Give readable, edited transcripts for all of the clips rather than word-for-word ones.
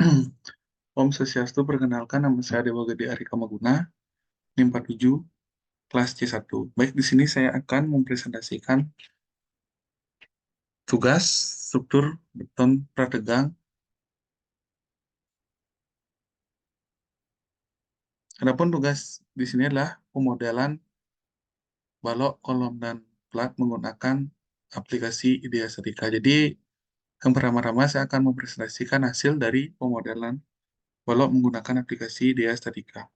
Om Swastiastu, perkenalkan nama saya Dewa Gede Arika Maguna, NIM 47, kelas C1. Baik, di sini saya akan mempresentasikan tugas struktur beton prategang. Adapun tugas di sini adalah pemodelan balok, kolom, dan plat menggunakan aplikasi IDEA Statika. Jadi, yang pertama-tama saya akan mempresentasikan hasil dari pemodelan balok menggunakan aplikasi IDEA Statika.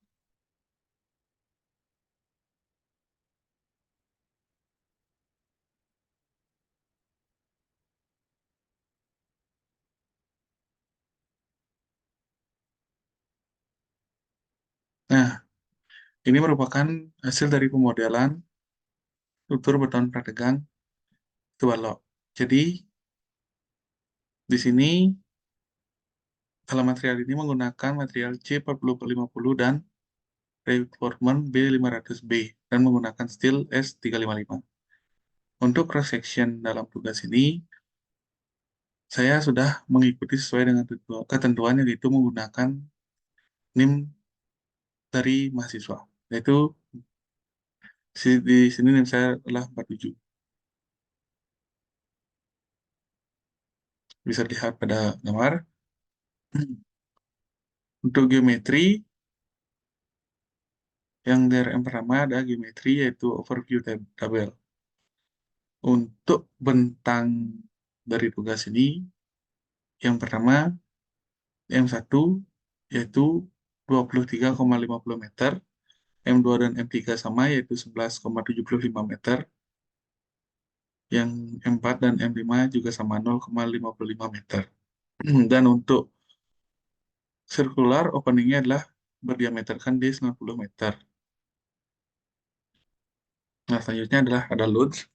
Nah, ini merupakan hasil dari pemodelan struktur beton prategang itu balok. Jadi, di sini dalam material ini menggunakan material C4050 dan reinforcement B500B dan menggunakan steel S355. Untuk cross section dalam tugas ini, saya sudah mengikuti sesuai dengan ketentuan, yaitu menggunakan NIM dari mahasiswa. Yaitu di sini NIM saya adalah 47. Bisa dilihat pada gambar. Untuk geometri, yang pertama ada geometri, yaitu overview tabel. Untuk bentang dari tugas ini, yang pertama M1 yaitu 23,50 meter, M2 dan M3 sama yaitu 11,75 meter, yang M4 dan M5 juga sama 0,55 meter. Dan untuk circular openingnya adalah berdiameterkan di 90 meter. Nah, selanjutnya adalah ada loads.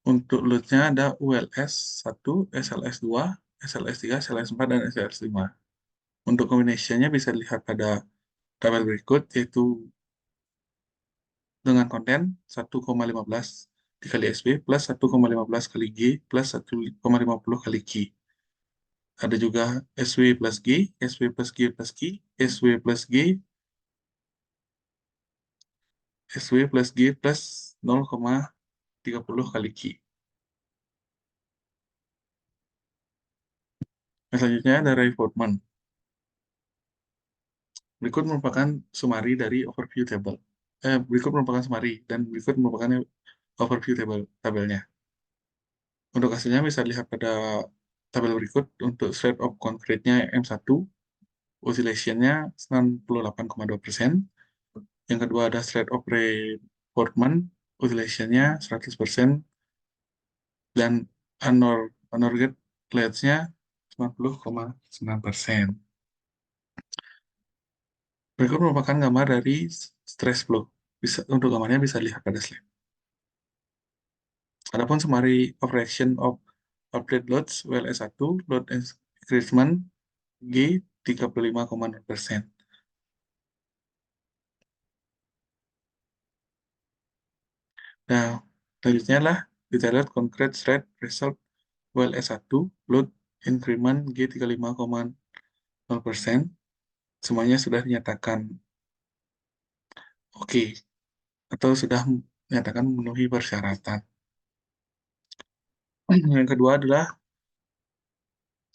Untuk loadsnya ada ULS 1, SLS 2, SLS 3, SLS 4, dan SLS 5. Untuk combination-nya bisa dilihat pada tabel berikut, yaitu dengan konten 1,15 dikali SB plus 1,15 kali G plus 1,50 kali Q. Ada juga SW plus G, SW plus G plus Q, SW plus G, SW plus G plus 0,30 kali Q. Selanjutnya ada reinforcement. Berikut merupakan summary dari overview table. Berikut merupakan summary dan berikut merupakan overview tabelnya. Untuk hasilnya bisa dilihat pada tabel berikut. Untuk strength of concrete-nya M1, oscillation-nya 98,2%. Yang kedua ada strength of reinforcement, oscillation-nya 100%. Dan unorganized nya 90,9%. Berikut merupakan gambar dari stress flow. Untuk gambarnya bisa dilihat pada slide. Adapun summary of reaction of outlet loads WLS1, load increment G 35,0%. Nah, selanjutnya adalah detailed concrete shred result WLS1, load increment G 35,0%. Semuanya sudah dinyatakan oke, atau sudah dinyatakan memenuhi persyaratan. Yang kedua adalah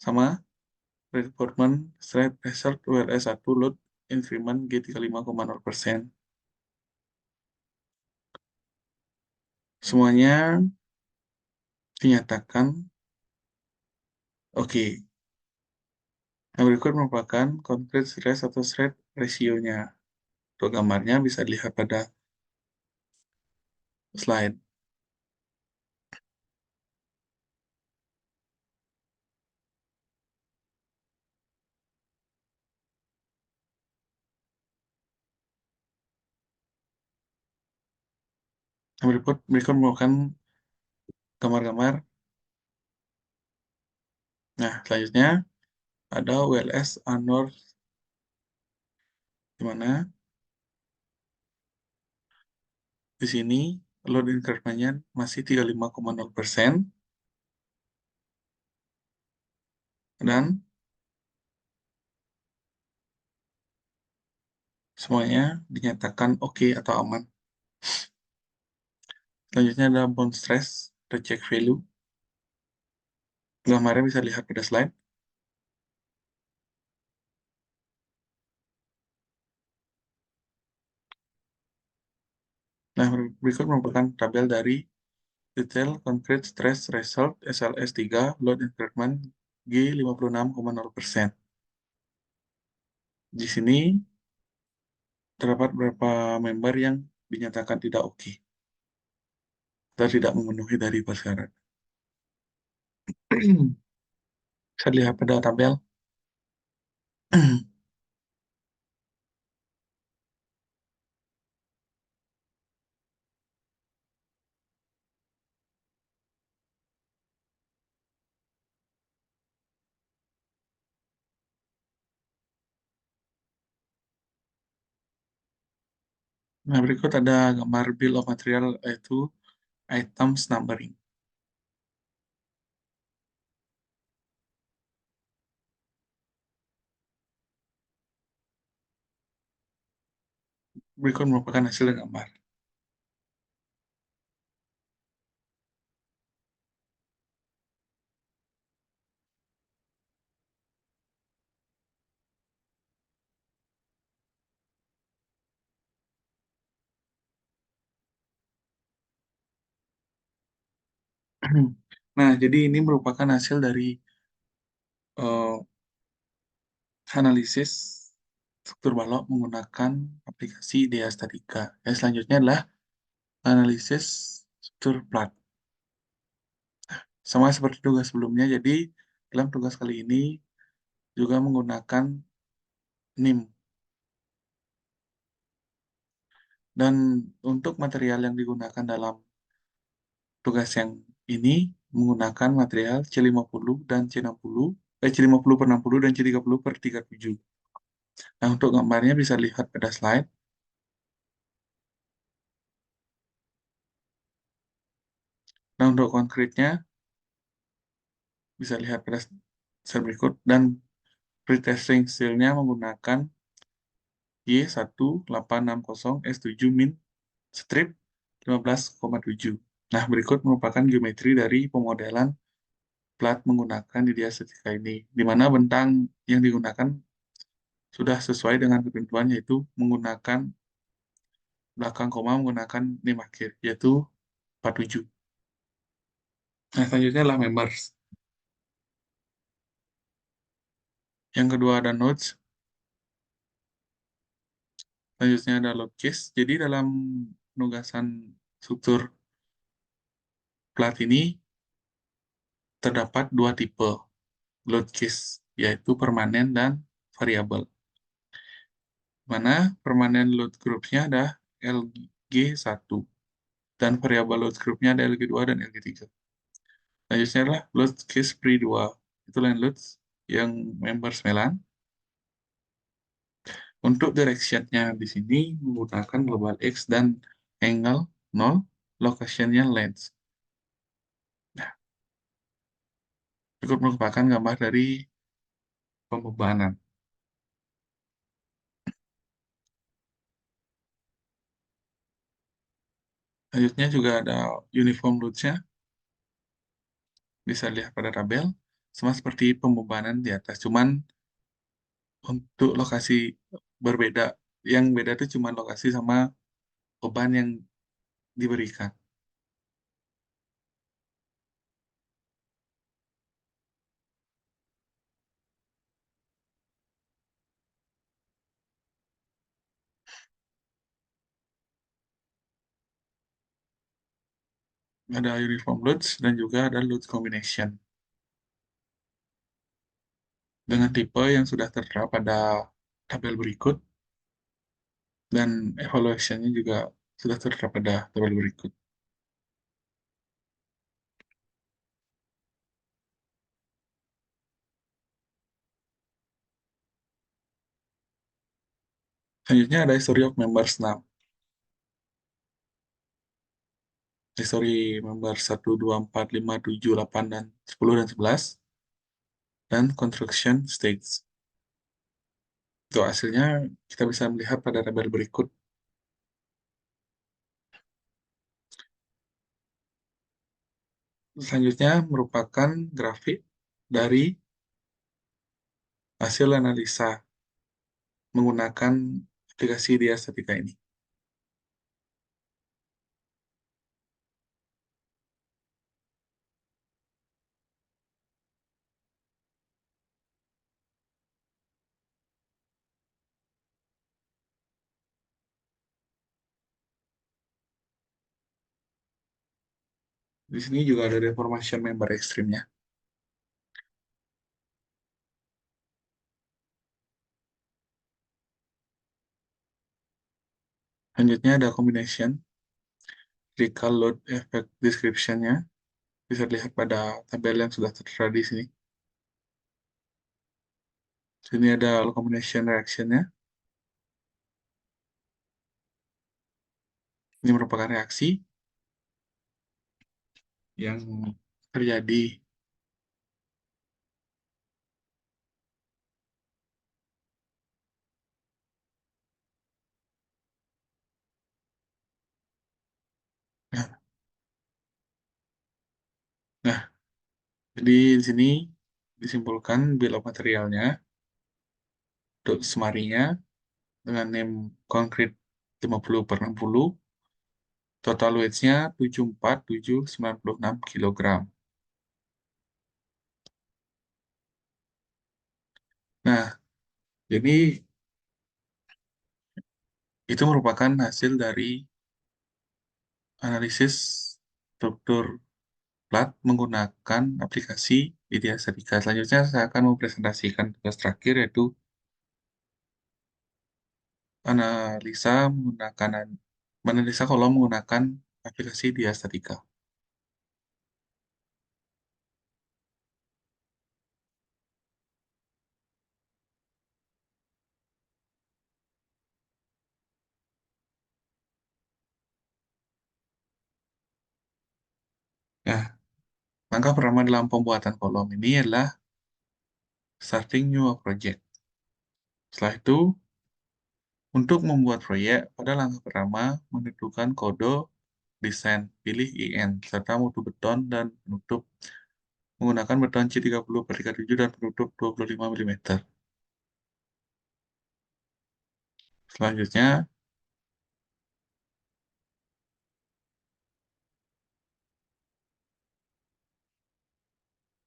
sama reinforcement shred result WLS1, load increment G 35,0%. Semuanya dinyatakan oke. Yang berikut merupakan concrete stress atau shred ratio-nya. Untuk gambarnya bisa dilihat pada slide. Yang berikut merupakan gambar-gambar. Nah, selanjutnya ada WLS Anor, di mana di sini load increment-nya masih 35,0%. dan semuanya dinyatakan oke atau aman. Selanjutnya ada bound stress, recheck value. Gambarnya bisa lihat pada slide. Nah, berikut merupakan tabel dari detail concrete stress result SLS 3 load increment G 56,0%. Di sini terdapat beberapa member yang dinyatakan tidak oke atau tidak memenuhi dari persyarat. Bisa dilihat pada tabel. Nah, berikut ada gambar bill of material, yaitu items numbering. Berikut merupakan hasil gambar. Nah, jadi ini merupakan hasil dari eh, analisis struktur balok menggunakan aplikasi IDEA Statika. Yang selanjutnya adalah analisis struktur plat. Sama seperti tugas sebelumnya, jadi dalam tugas kali ini juga menggunakan NIM. Dan untuk material yang digunakan dalam tugas yang ini menggunakan material C50 dan C60, C50 per 60 dan C30 per 37. Nah, untuk gambarnya bisa lihat pada slide. Nah, untuk konkretnya bisa lihat pada slide berikut. Dan pretesting steel-nya menggunakan Y1860S7 min strip 15,7. Nah, berikut merupakan geometri dari pemodelan plat menggunakan di dia setika ini, di mana bentang yang digunakan sudah sesuai dengan ketentuan, yaitu menggunakan belakang koma menggunakan name akhir, yaitu 47. Nah, selanjutnya adalah members. Yang kedua ada nodes, selanjutnya ada load case. Jadi dalam penugasan struktur plat ini terdapat dua tipe load case, yaitu permanen dan variabel. Mana permanen load groupnya ada LG1 dan variabel load groupnya ada LG2 dan LG3. Selanjutnya adalah load case pre-2. Itu line loads yang member 9. Untuk direction-nya di sini menggunakan global X dan angle 0, location-nya lens. Nah, cukup merupakan gambar dari pembebanan. Selanjutnya juga ada uniform loads-nya, bisa lihat pada tabel, sama seperti pembebanan di atas. Cuman untuk lokasi berbeda, yang beda itu cuma lokasi sama beban yang diberikan. Ada uniform loads dan juga ada load combination dengan tipe yang sudah tertera pada tabel berikut, dan evaluation-nya juga sudah tertera pada tabel berikut. Selanjutnya ada history of members 6. History member 1, 2, 4, 5, 7, 8, dan 10 dan 11. dan construction stage. Untuk hasilnya kita bisa melihat pada tabel berikut. Selanjutnya merupakan grafik dari hasil analisa menggunakan aplikasi Diastatika ini. Di sini juga ada deformation member ekstrimnya. Selanjutnya ada combination vertical load effect description-nya. Bisa dilihat pada tabel yang sudah tertera di sini. Sini ada combination reaction-nya. Ini merupakan reaksi yang terjadi. Nah, nah, jadi di sini disimpulkan bill of materialnya untuk semarinya dengan name konkret 50/60, total weight-nya 74.796 kg. Nah, jadi itu merupakan hasil dari analisis struktur plat menggunakan aplikasi Widya Setika. Selanjutnya saya akan mempresentasikan tugas terakhir, yaitu analisa menggunakan menganalisa kolom menggunakan aplikasi Diastatika. Nah, langkah pertama dalam pembuatan kolom ini adalah starting new project. Setelah itu, untuk membuat proyek, pada langkah pertama menentukan kode desain, pilih IN, serta mutu beton dan penutup menggunakan beton C30/37 dan penutup 25 mm. Selanjutnya,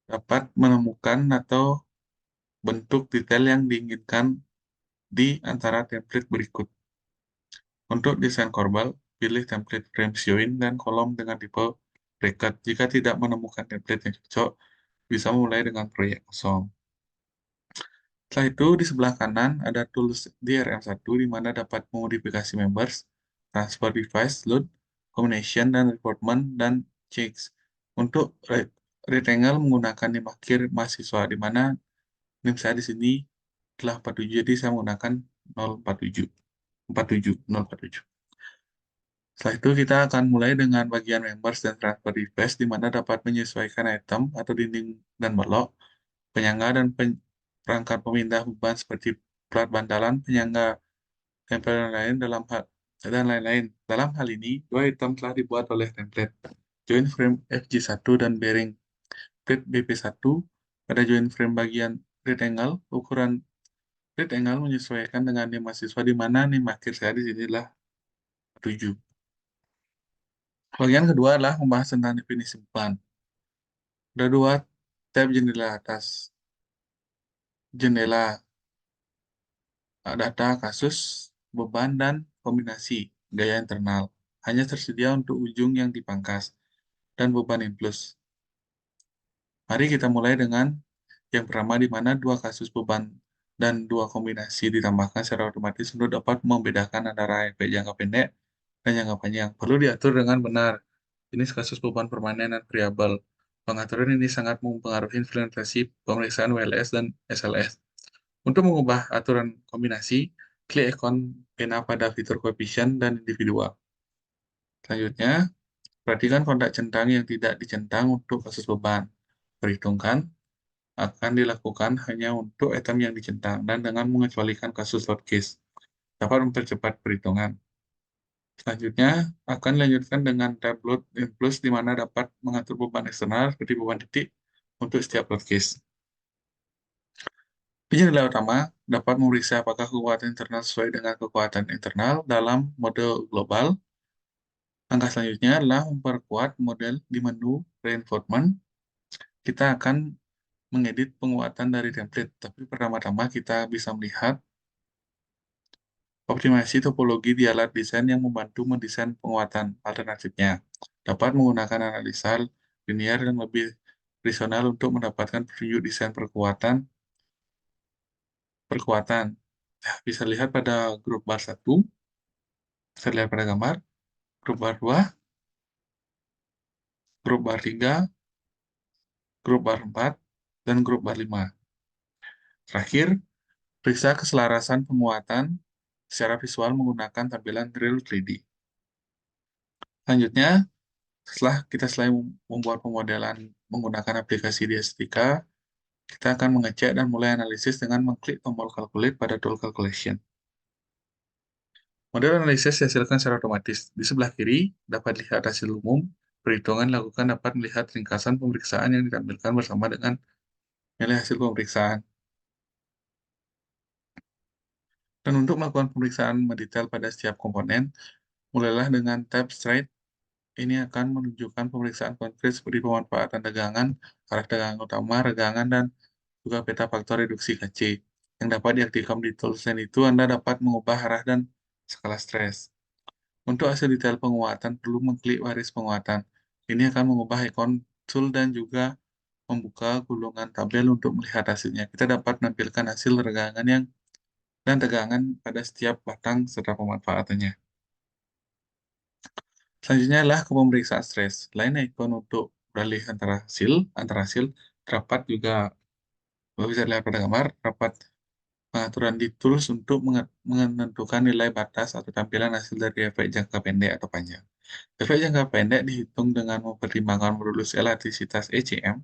dapat menemukan atau bentuk detail yang diinginkan di antara template berikut. Untuk desain korbel, pilih template frame join dan kolom dengan tipe bracket. Jika tidak menemukan template yang cocok, bisa mulai dengan proyek kosong. Setelah itu, di sebelah kanan ada tools DRM1 di mana dapat memodifikasi members, transfer device, load, combination, dan reportment, dan checks. Untuk rectangle menggunakan NIM akhir mahasiswa, di mana NIM saya di sini telah 47, jadi saya menggunakan 047. 47, 047. Setelah itu kita akan mulai dengan bagian members dan transfer device, di mana dapat menyesuaikan item atau dinding dan blok, penyangga dan perangkat pemindah beban seperti plat bantalan, penyangga, tempel dan lain dan lain-lain. Dalam hal ini, dua item telah dibuat oleh template joint frame FG1 dan bearing plate BP1 pada joint frame bagian rectangle. Ukuran rectangle menyesuaikan dengan NIM mahasiswa, di mana NIM akhir saya di sini adalah 7. Bagian kedua adalah membahas tentang definisi beban. Ada dua tab jendela atas. Jendela data kasus, beban, dan kombinasi gaya internal. Hanya tersedia untuk ujung yang dipangkas dan beban influx. Mari kita mulai dengan yang pertama, di mana dua kasus beban dan dua kombinasi ditambahkan secara otomatis untuk dapat membedakan antara efek jangka pendek dan jangka panjang. Perlu diatur dengan benar. Ini kasus beban permanen dan variabel. Pengaturan ini sangat mempengaruhi implementasi pemeriksaan WLS dan SLS. Untuk mengubah aturan kombinasi, klik ikon pena pada fitur koefisien dan individual. Selanjutnya, perhatikan kontak centang yang tidak dicentang untuk kasus beban. Perhitungkan akan dilakukan hanya untuk item yang dicentang dan dengan mengecualikan kasus load case dapat mempercepat perhitungan. Selanjutnya, akan dilanjutkan dengan tab load in plus di mana dapat mengatur beban eksternal seperti beban titik untuk setiap load case. Di jendela utama, dapat memeriksa apakah kekuatan internal sesuai dengan kekuatan internal dalam mode global. Langkah selanjutnya adalah memperkuat model di menu reinforcement. Kita akan mengedit penguatan dari template, tapi pertama-tama kita bisa melihat optimasi topologi di alat desain yang membantu mendesain penguatan alternatifnya. Dapat menggunakan analisa linear yang lebih rasional untuk mendapatkan petunjuk desain perkuatan. Nah, bisa lihat pada grup bar 1, bisa lihat pada gambar, grup bar 2, grup bar 3, grup bar 4, dan grup bar 5. Terakhir, periksa keselarasan penguatan secara visual menggunakan tampilan Real 3D. Selanjutnya, setelah kita membuat pemodelan menggunakan aplikasi Diestika, kita akan mengecek dan mulai analisis dengan mengklik tombol Calculate pada tool Calculation. Model analisis dihasilkan secara otomatis. Di sebelah kiri, dapat lihat hasil umum. Perhitungan dilakukan dapat melihat ringkasan pemeriksaan yang ditampilkan bersama dengan nilai hasil pemeriksaan. Dan untuk melakukan pemeriksaan mendetail pada setiap komponen, mulailah dengan tab Straight. Ini akan menunjukkan pemeriksaan konkret seperti pemanfaatan tegangan, arah tegangan utama, regangan, dan juga peta faktor reduksi KC. Yang dapat diaktifkan di toolsen itu, Anda dapat mengubah arah dan skala stres. Untuk hasil detail penguatan, perlu mengklik baris penguatan. Ini akan mengubah ikon tool dan juga membuka gulungan tabel untuk melihat hasilnya. Kita dapat menampilkan hasil regangan dan tegangan pada setiap batang serta pemanfaatannya. Selanjutnya adalah ke pemeriksaan stres. Selain ikon untuk beralih antara hasil, terdapat juga bisa dilihat pada gambar, terdapat pengaturan di tools untuk menentukan nilai batas atau tampilan hasil dari efek jangka pendek atau panjang. Efek jangka pendek dihitung dengan mempertimbangkan modulus elastisitas ECM.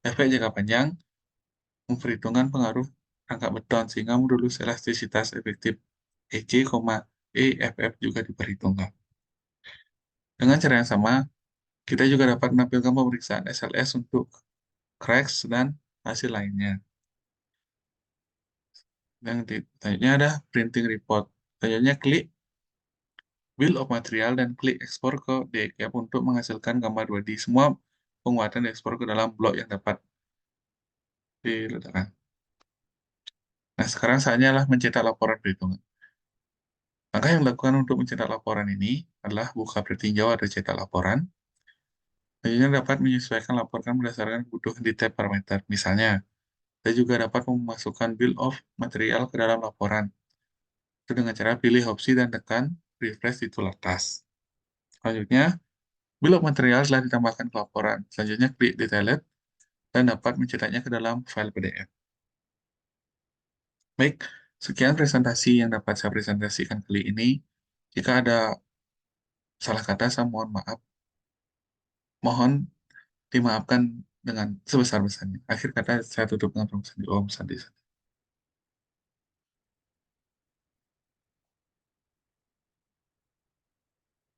Efek jangka panjang memperhitungkan pengaruh rangkap beton sehingga modulus elastisitas efektif EC, EFF juga diperhitungkan. Dengan cara yang sama, kita juga dapat menampilkan pemeriksaan SLS untuk cracks dan hasil lainnya. Yang selanjutnya ada printing report. Selanjutnya klik Bill of Material dan klik ekspor ke DXF untuk menghasilkan gambar 2D. Semua penguatan diekspor ke dalam blok yang dapat diletakkan. Nah, sekarang saatnya adalah mencetak laporan perhitungan. Langkah yang dilakukan untuk mencetak laporan ini adalah buka pretinjau atau cetak laporan. Selanjutnya dapat menyesuaikan laporan berdasarkan kebutuhan di tab parameter. Misalnya, saya juga dapat memasukkan Bill of Material ke dalam laporan. Itu dengan cara pilih opsi dan tekan refresh di tool atas. Selanjutnya, Bill of Material telah ditambahkan ke laporan. Selanjutnya, klik Detailed dan dapat mencetaknya ke dalam file PDF. Baik, sekian presentasi yang dapat saya presentasikan kali ini. Jika ada salah kata, saya mohon maaf. Mohon dimaafkan dengan sebesar-besarnya. Akhir kata, saya tutup dengan permohonan Om Santi.